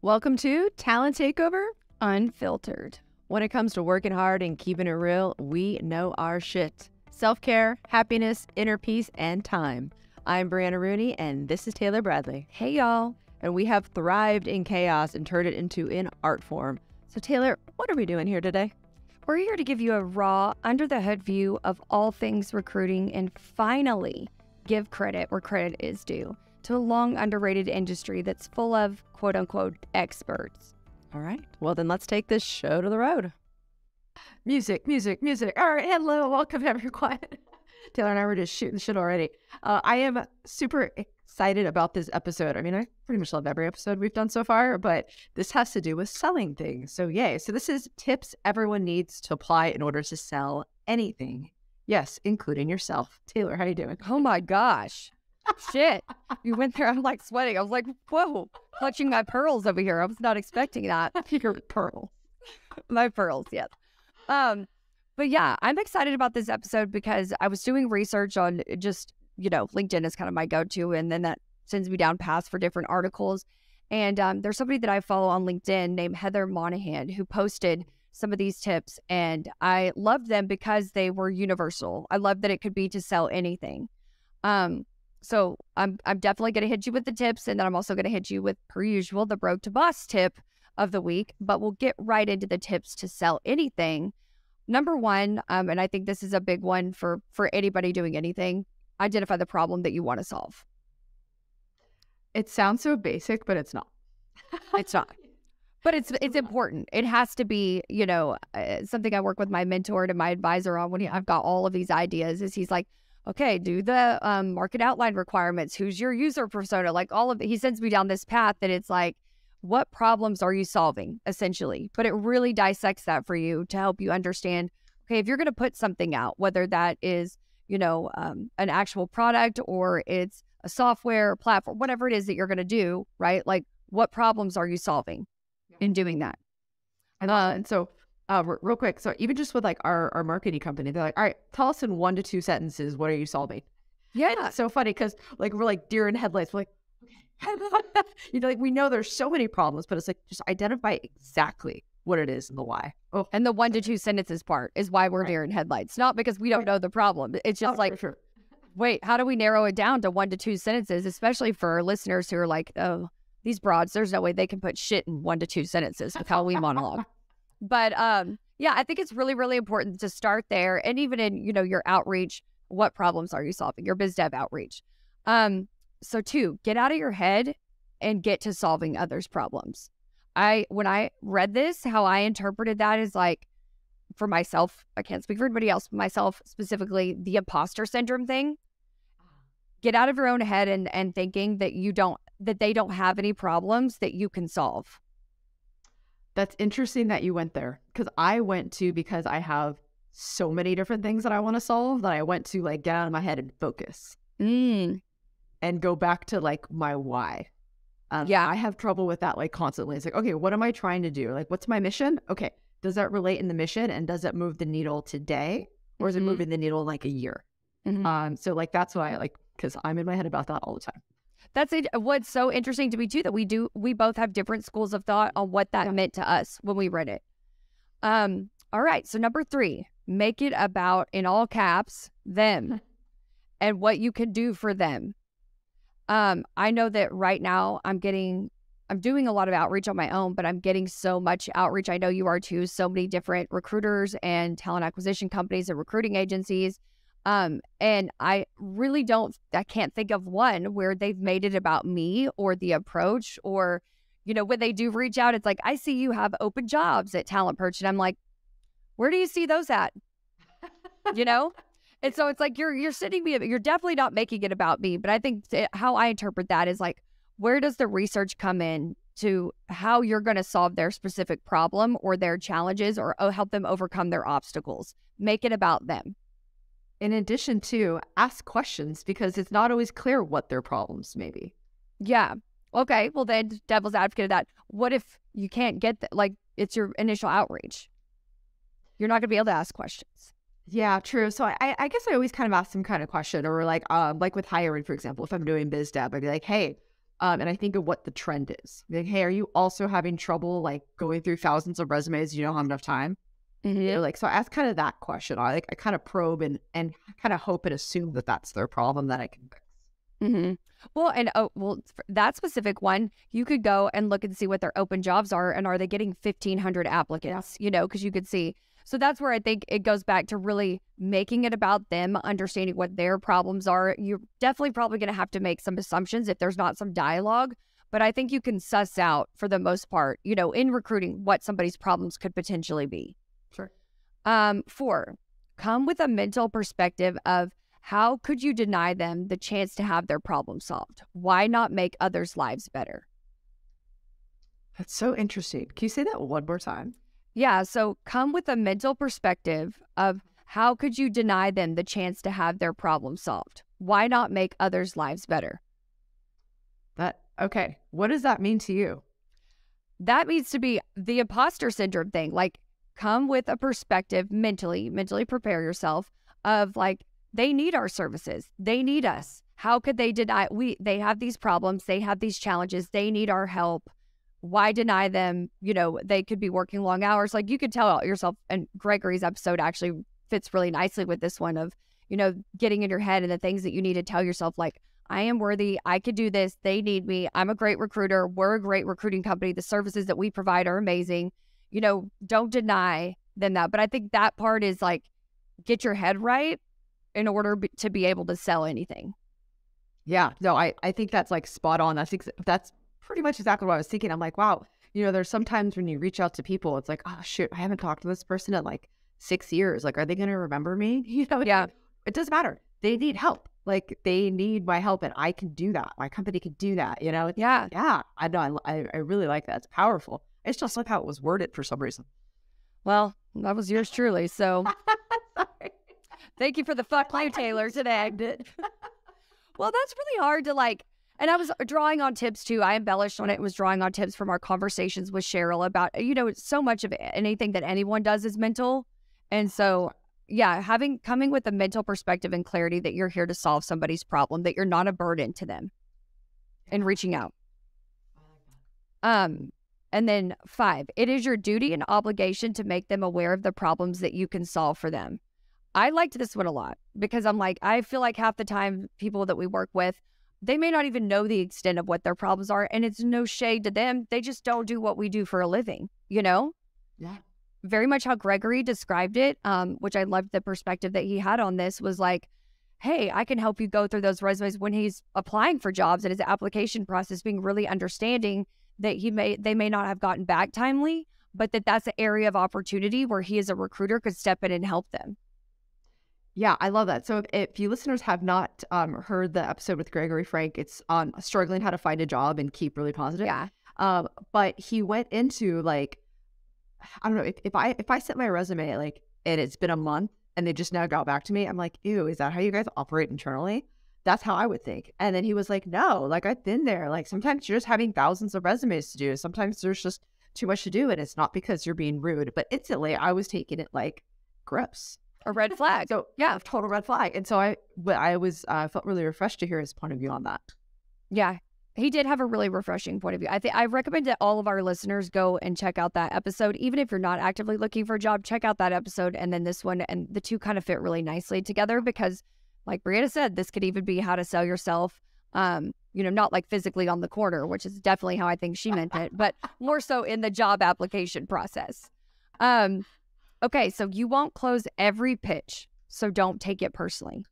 Welcome to Talent Takeover Unfiltered. When it comes to working hard and keeping it real, we know our shit. Self-care, happiness, inner peace, and time. I'm Brianna Rooney, and this is Taylor Bradley. Hey, y'all. And we have thrived in chaos and turned it into an art form. So Taylor, what are we doing here today? We're here to give you a raw, under-the-hood view of all things recruiting and finally give credit where credit is due to a long underrated industry that's full of quote-unquote experts. All right. Well, then let's take this show to the road. Music. All right. Hello. Welcome, everyone. Taylor and I were just shooting the shit already. I am super excited about this episode. I mean, I pretty much love every episode we've done so far, but this has to do with selling things. So yay. So this is tips everyone needs to apply in order to sell anything. Yes, including yourself. Taylor, how you doing? Oh my gosh. Shit. You went there. I'm like sweating. I was like, whoa, clutching my pearls over here. I was not expecting that. Your pearl. My pearls, yes. But yeah, I'm excited about this episode because I was doing research on just, LinkedIn is kind of my go-to, and then that sends me down paths for different articles. And there's somebody that I follow on LinkedIn named Heather Monahan who posted some of these tips, and I loved them because they were universal. I love that it could be to sell anything. So I'm definitely going to hit you with the tips, and then I'm also going to hit you with, per usual, the Road to Boss tip of the week. But we'll get right into the tips to sell anything. Number one, and I think this is a big one for anybody doing anything, identify the problem that you want to solve. It sounds so basic, but it's not. It's not. But it's important. It has to be, something I work with my mentor and my advisor on when I've got all of these ideas is he's like, okay, do the market outline requirements. Who's your user persona? Like all of it. He sends me down this path that it's like, what problems are you solving, essentially? But it really dissects that for you to help you understand, okay, if you're going to put something out, whether that is, an actual product or it's a software platform, whatever it is that you're going to do, right? Like, what problems are you solving in doing that? And so real quick, so even just with like our marketing company, they're like, all right, tell us in 1 to 2 sentences, what are you solving? Yeah. And it's so funny because like we're like deer in headlights. We're like, okay. Like we know there's so many problems, but it's like just identify exactly what it is and the why. Oh. And the 1 to 2 sentences part is why we're deer in headlights. Not because we don't know the problem. It's just wait, how do we narrow it down to 1 to 2 sentences, especially for listeners who are like, oh, these broads, there's no way they can put shit in 1 to 2 sentences with how we monologue. But yeah, I think it's really, really important to start there. And even in, your outreach, what problems are you solving? Your biz dev outreach. So 2, get out of your head and get to solving others' problems. When I read this, how I interpreted that is like, for myself, I can't speak for anybody else, but myself specifically, the imposter syndrome thing. Get out of your own head and thinking that they don't have any problems that you can solve. That's interesting that you went there because I have so many different things that I want to solve that I went to like get out of my head and focus and go back to like my why. I have trouble with that like constantly. It's like, okay, what am I trying to do? Like, what's my mission? Okay, does that relate in the mission and does it move the needle today or is it moving the needle like a year? So like that's why I like because I'm in my head about that all the time. That's it. What's so interesting to me too, that we both have different schools of thought on what that meant to us when we read it. All right. So number 3, make it about, in all caps, them and what you can do for them. I know that right now I'm doing a lot of outreach on my own, but I'm getting so much outreach. I know you are too. So many different recruiters and talent acquisition companies and recruiting agencies. And I really can't think of one where they've made it about me or the approach or, when they do reach out, it's like, I see you have open jobs at Talent Perch. And I'm like, where do you see those at? And so it's like, you're sitting me, you're definitely not making it about me. But I think how I interpret that is like, where does the research come in to how you're going to solve their specific problem or their challenges or help them overcome their obstacles? Make it about them. In addition to ask questions because it's not always clear what their problems may be. Yeah. Okay. Well, then devil's advocate of that. What if you can't get that? Like it's your initial outreach. You're not going to be able to ask questions. Yeah, true. So I guess I always kind of ask some kind of question or like with hiring, for example, if I'm doing biz dev, I'd be like, hey, And I think of what the trend is. Like, hey, are you also having trouble like going through thousands of resumes? You don't have enough time. Like, so I ask kind of that question. I kind of probe and kind of hope and assume that that's their problem that I can fix. Well, and for that specific one, you could go and look and see what their open jobs are, and are they getting 1,500 applicants? You know, because you could see. So that's where I think it goes back to really making it about them, understanding what their problems are. You're definitely probably going to have to make some assumptions if there's not some dialogue, but I think you can suss out for the most part, you know, in recruiting what somebody's problems could potentially be. Sure. 4, come with a mental perspective of how could you deny them the chance to have their problem solved? Why not make others' lives better? That's so interesting. Can you say that one more time? Yeah. So come with a mental perspective of how could you deny them the chance to have their problem solved? Why not make others' lives better? Okay. What does that mean to you? That means to be the imposter syndrome thing. Like, come with a perspective mentally prepare yourself of like, they need our services. They need us. How could they deny? They have these problems. They have these challenges. They need our help. Why deny them? You know, they could be working long hours. Like, you could tell yourself, and Gregory's episode actually fits really nicely with this one of, you know, getting in your head and the things that you need to tell yourself, like, I am worthy. I could do this. They need me. I'm a great recruiter. We're a great recruiting company. The services that we provide are amazing. You know, don't deny them that. But I think that part is like, get your head right in order to be able to sell anything. Yeah, no, I think that's like spot on. That's pretty much exactly what I was thinking. I'm like, wow, you know, there's sometimes when you reach out to people, it's like, oh shoot, I haven't talked to this person in like 6 years. Like, are they going to remember me? You know, yeah, it doesn't matter. They need help. Like, they need my help, and I can do that. My company can do that. You know, yeah. I know. I really like that. It's powerful. It's just like how it was worded for some reason. Well, that was yours truly. So thank you for the fuck you, Taylor, today. Well, that's really hard to like, and I was drawing on tips too. I embellished on it and was drawing on tips from our conversations with Cheryl about, you know, so much of anything that anyone does is mental. And so, yeah, coming with a mental perspective and clarity that you're here to solve somebody's problem, that you're not a burden to them, and reaching out. And then 5, it is your duty and obligation to make them aware of the problems that you can solve for them. I liked this one a lot because I'm like, I feel like half the time people that we work with, they may not even know the extent of what their problems are. And it's no shade to them. They just don't do what we do for a living, you know? Yeah. Very much how Gregory described it, which I loved the perspective that he had on this, was like, hey, I can help you go through those resumes when he's applying for jobs and his application process, being really understanding that they may not have gotten back timely, but that's an area of opportunity where he as a recruiter could step in and help them. Yeah, I love that. So if you listeners have not heard the episode with Gregory Frank, it's on struggling how to find a job and keep really positive. Yeah. But he went into like, I don't know, if I sent my resume like, and it's been a month and they just now got back to me, I'm like, ew, is that how you guys operate internally? That's how I would think. And then he was like, no, like, I've been there. Like, sometimes you're just having thousands of resumes to do. Sometimes there's just too much to do. And it's not because you're being rude, but instantly I was taking it like gross. A red flag. So yeah, a total red flag. And so I felt really refreshed to hear his point of view on that. Yeah, he did have a really refreshing point of view. I recommend that all of our listeners go and check out that episode. Even if you're not actively looking for a job, check out that episode and then this one, and the two kind of fit really nicely together because, like Brianna said, this could even be how to sell yourself. You know, not like physically on the corner, which is definitely how I think she meant it, but more so in the job application process. Okay, so you won't close every pitch, so don't take it personally.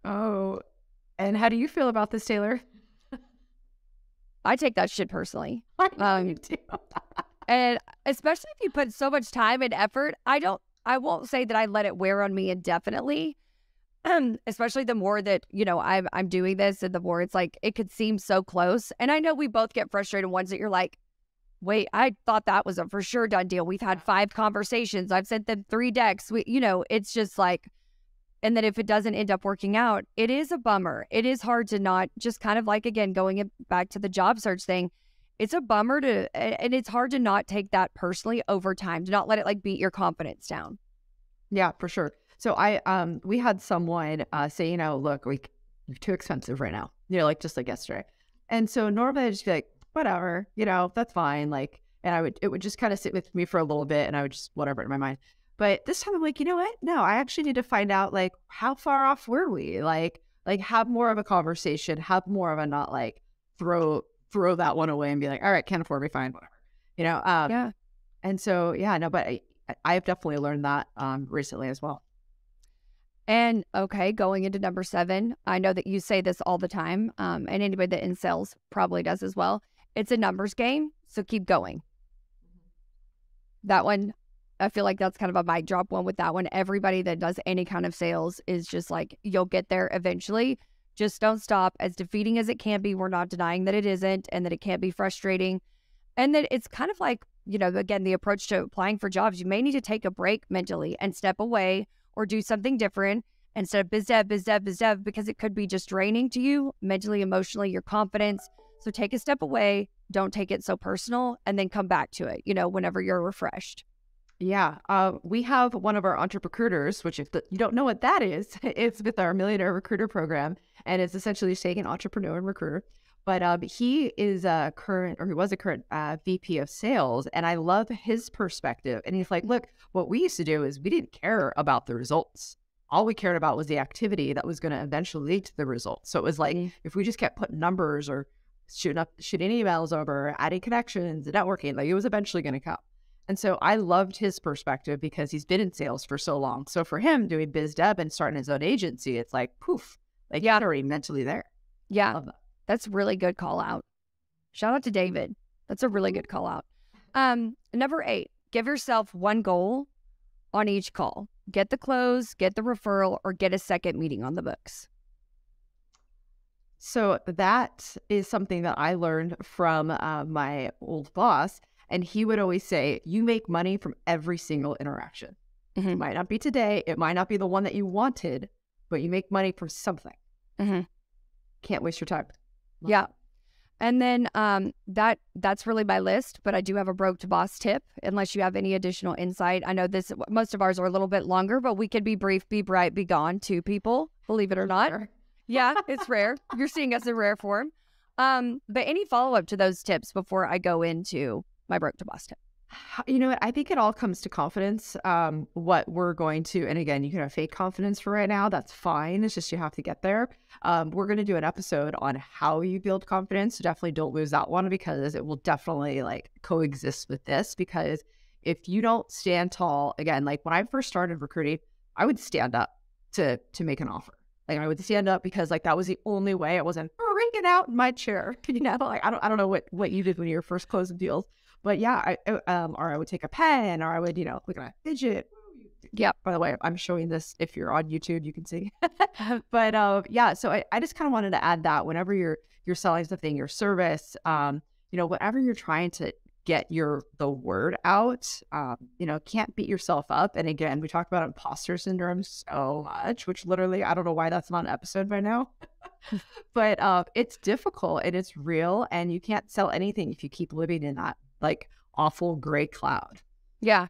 Oh, and how do you feel about this, Taylor? I take that shit personally. I do. And especially if you put so much time and effort, I won't say that I let it wear on me indefinitely. Especially the more that, you know, I'm doing this and the more it's like, it could seem so close. And I know we both get frustrated ones that you're like, wait, I thought that was a for sure done deal. We've had 5 conversations. I've sent them 3 decks. You know, it's just like, and then if it doesn't end up working out, it is a bummer. It is hard to not just kind of like, again, going back to the job search thing. It's a bummer and it's hard to not take that personally over time, to not let it like beat your confidence down. Yeah, for sure. So we had someone say, you know, look, you're too expensive right now. You know, like just like yesterday. And so normally I'd just be like, whatever, that's fine. Like, and it would just kind of sit with me for a little bit and I would just whatever in my mind. But this time I'm like, you know what? No, I actually need to find out like how far off were we? Like have more of a conversation, have more of a not like throw that one away and be like, all right, can't afford me, fine, whatever. Yeah. And so yeah, no, but I've definitely learned that recently as well. And okay, going into number 7, I know that you say this all the time, and anybody that in sales probably does as well. It's a numbers game, so keep going. That one, I feel like that's kind of a mic drop one with that one. Everybody that does any kind of sales is just like, you'll get there eventually. Just don't stop. As defeating as it can be, we're not denying that it isn't and that it can be frustrating. And that it's kind of like, again, the approach to applying for jobs. You may need to take a break mentally and step away or do something different instead of biz dev, because it could be just draining to you mentally, emotionally, your confidence. So take a step away, don't take it so personal, and then come back to it, whenever you're refreshed. Yeah. We have one of our entrepreneurs, which if you don't know what that is, it's with our Millionaire Recruiter program. And it's essentially taking entrepreneur and recruiter. But he is he was a current VP of sales. And I love his perspective. And he's like, look, what we used to do is we didn't care about the results. All we cared about was the activity that was going to eventually lead to the results. So it was like, if we just kept putting numbers or shooting emails over, adding connections, networking, like it was eventually going to come. And so I loved his perspective because he's been in sales for so long. So for him doing biz dev and starting his own agency, it's like, poof, like you're already mentally there. Yeah. Love that. That's really good call out. Shout out to David. That's a really good call out. Number 8, give yourself one goal on each call. Get the close, get the referral, or get a second meeting on the books. So that is something that I learned from my old boss. And he would always say, you make money from every single interaction. Mm-hmm. It might not be today. It might not be the one that you wanted, but you make money from something. Mm-hmm. Can't waste your time. Yeah. And then that's really my list, but I do have a broke to boss tip, unless you have any additional insight. I know most of ours are a little bit longer, but we can be brief, be bright, be gone to people, believe it or not. Sure. Yeah, it's rare. You're seeing us in rare form. But any follow-up to those tips before I go into my broke to boss tip? You know what? I think it all comes to confidence. What we're going to, and again, you can have fake confidence for right now. That's fine. It's just you have to get there. We're going to do an episode on how you build confidence. So definitely don't lose that one because it will definitely like coexist with this. Because if you don't stand tall, again, like when I first started recruiting, I would stand up to make an offer. Like I would stand up because like that was the only way. I wasn't freaking out in my chair. Like I don't know what you did when you were first closing deals. But yeah, or I would take a pen, or I would, look at a fidget. Yeah. By the way, I'm showing this. If you're on YouTube, you can see. But yeah, so I just kind of wanted to add that whenever you're selling something, your service, whatever you're trying to get the word out, can't beat yourself up. And again, we talk about imposter syndrome so much, which literally I don't know why that's not an episode by now. But it's difficult and it's real, and you can't sell anything if you keep living in that like awful gray cloud. Yeah,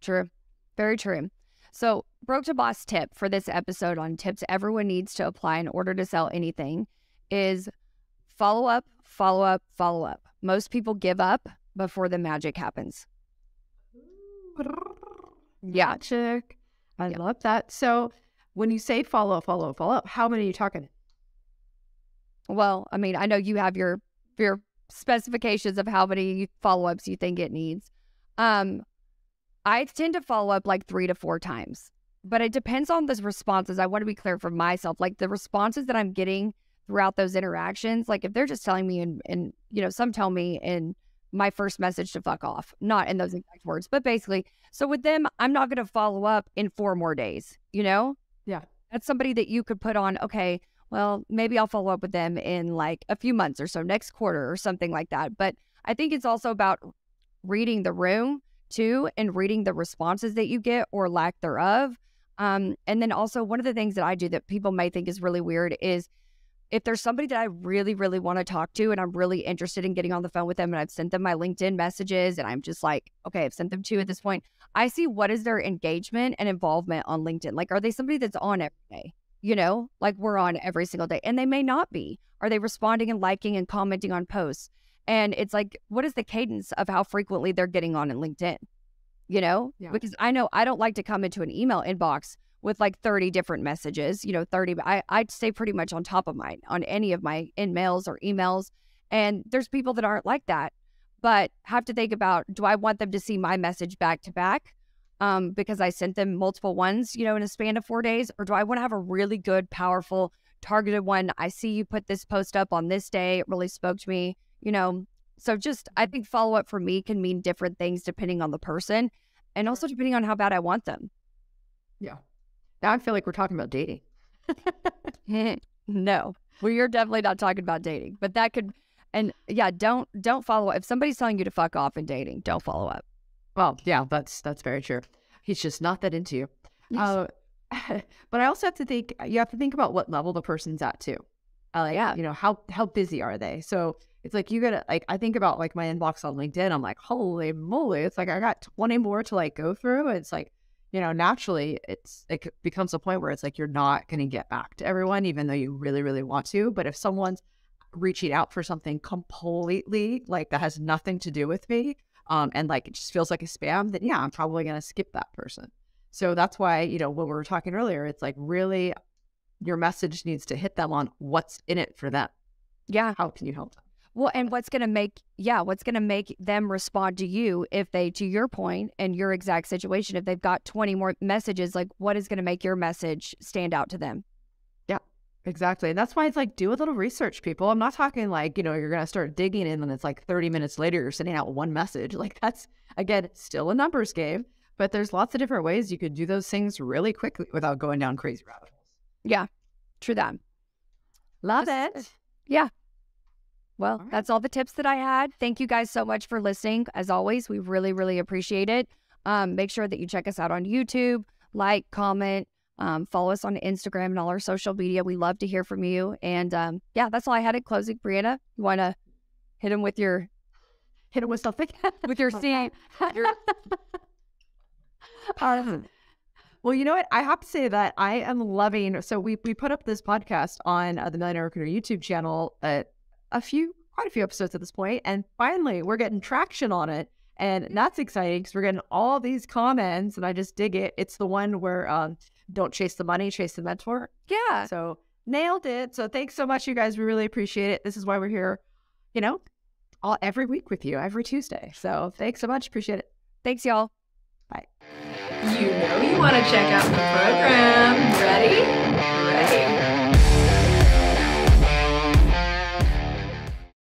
true. Very true. So broke to boss tip for this episode on tips everyone needs to apply in order to sell anything is follow up, follow up, follow up. Most people give up before the magic happens. Yeah. Magic. I love that. So when you say follow up, how many are you talking? Well, I mean, I know you have your specifications of how many follow-ups you think it needs. I tend to follow up like 3 to 4 times, but it depends on the responses. I want to be clear for myself, like the responses that I'm getting throughout those interactions. Like if they're just telling me and some tell me in my first message to fuck off, not in those exact words, but basically, so with them, I'm not going to follow up in 4 more days, Yeah. That's somebody that you could put on, okay, well, maybe I'll follow up with them in like a few months or so, next quarter or something like that. But I think it's also about reading the room too, and reading the responses that you get or lack thereof. And then also one of the things that I do that people may think is really weird is if there's somebody that I really, really want to talk to and I'm really interested in getting on the phone with them and I've sent them my LinkedIn messages and I'm just like, okay, I've sent them 2 at this point. I see what is their engagement and involvement on LinkedIn. Like, are they somebody that's on every day? you know, like we're on every single day. And they may not be. Are they responding and liking and commenting on posts? And it's like, what is the cadence of how frequently they're getting on in LinkedIn? You know, because I know I don't like to come into an email inbox with like 30 different messages, you know, 30. I'd stay pretty much on top of mine on any of my in-mails or emails. And there's people that aren't like that, but have to think about, do I want them to see my message back to back? Because I sent them multiple ones, you know, in a span of 4 days, or do I want to have a really good, powerful, targeted one? I see you put this post up on this day. It really spoke to me, you know? So just, I think follow-up for me can mean different things depending on the person and also depending on how bad I want them. Yeah. Now I feel like we're talking about dating. No, we are definitely not talking about dating, but that could, and yeah, don't follow up. If somebody's telling you to fuck off in dating, don't follow up. Well, yeah, that's very true. He's just not that into you. Yes. But I also have to think, you have to think about what level the person's at too. You know, how busy are they? So it's like, you gotta, like, I think about like my inbox on LinkedIn. I'm like, holy moly. It's like, I got 20 more to like go through. It's like, you know, naturally it becomes a point where it's like, you're not going to get back to everyone, even though you really, really want to. But if someone's reaching out for something completely like that has nothing to do with me, and like, it just feels like a spam, then yeah, I'm probably going to skip that person. So that's why, you know, when we were talking earlier, it's like, really, your message needs to hit them on what's in it for them. Yeah. How can you help them? Well, and what's going to make them respond to you if they, to your point and your exact situation, if they've got 20 more messages, like what is going to make your message stand out to them? Yeah, exactly. And that's why it's like, do a little research, people. I'm not talking like, you know, you're going to start digging in and it's like 30 minutes later, you're sending out one message. Like that's, again, still a numbers game, but there's lots of different ways you could do those things really quickly without going down crazy rabbit holes. Yeah, true that. Love it. Yeah. Well, that's all the tips that I had. Thank you guys so much for listening. As always, we really, really appreciate it. Make sure that you check us out on YouTube, like, comment, follow us on Instagram and all our social media. We love to hear from you. And yeah, that's all I had in closing. Brianna, you want to hit him with something? With your scene. Well, you know what? I have to say that I am loving, so we put up this podcast on the Millionaire Recruiter YouTube channel quite a few episodes at this point, and finally we're getting traction on it, and that's exciting because we're getting all these comments, and I just dig it. It's the one where don't chase the money, chase the mentor. Yeah. So nailed it. So thanks so much, you guys. We really appreciate it. This is why we're here, you know, every week with you, every Tuesday. So thanks so much. Appreciate it. Thanks, y'all. Bye. You know you want to check out the program. Ready? Ready.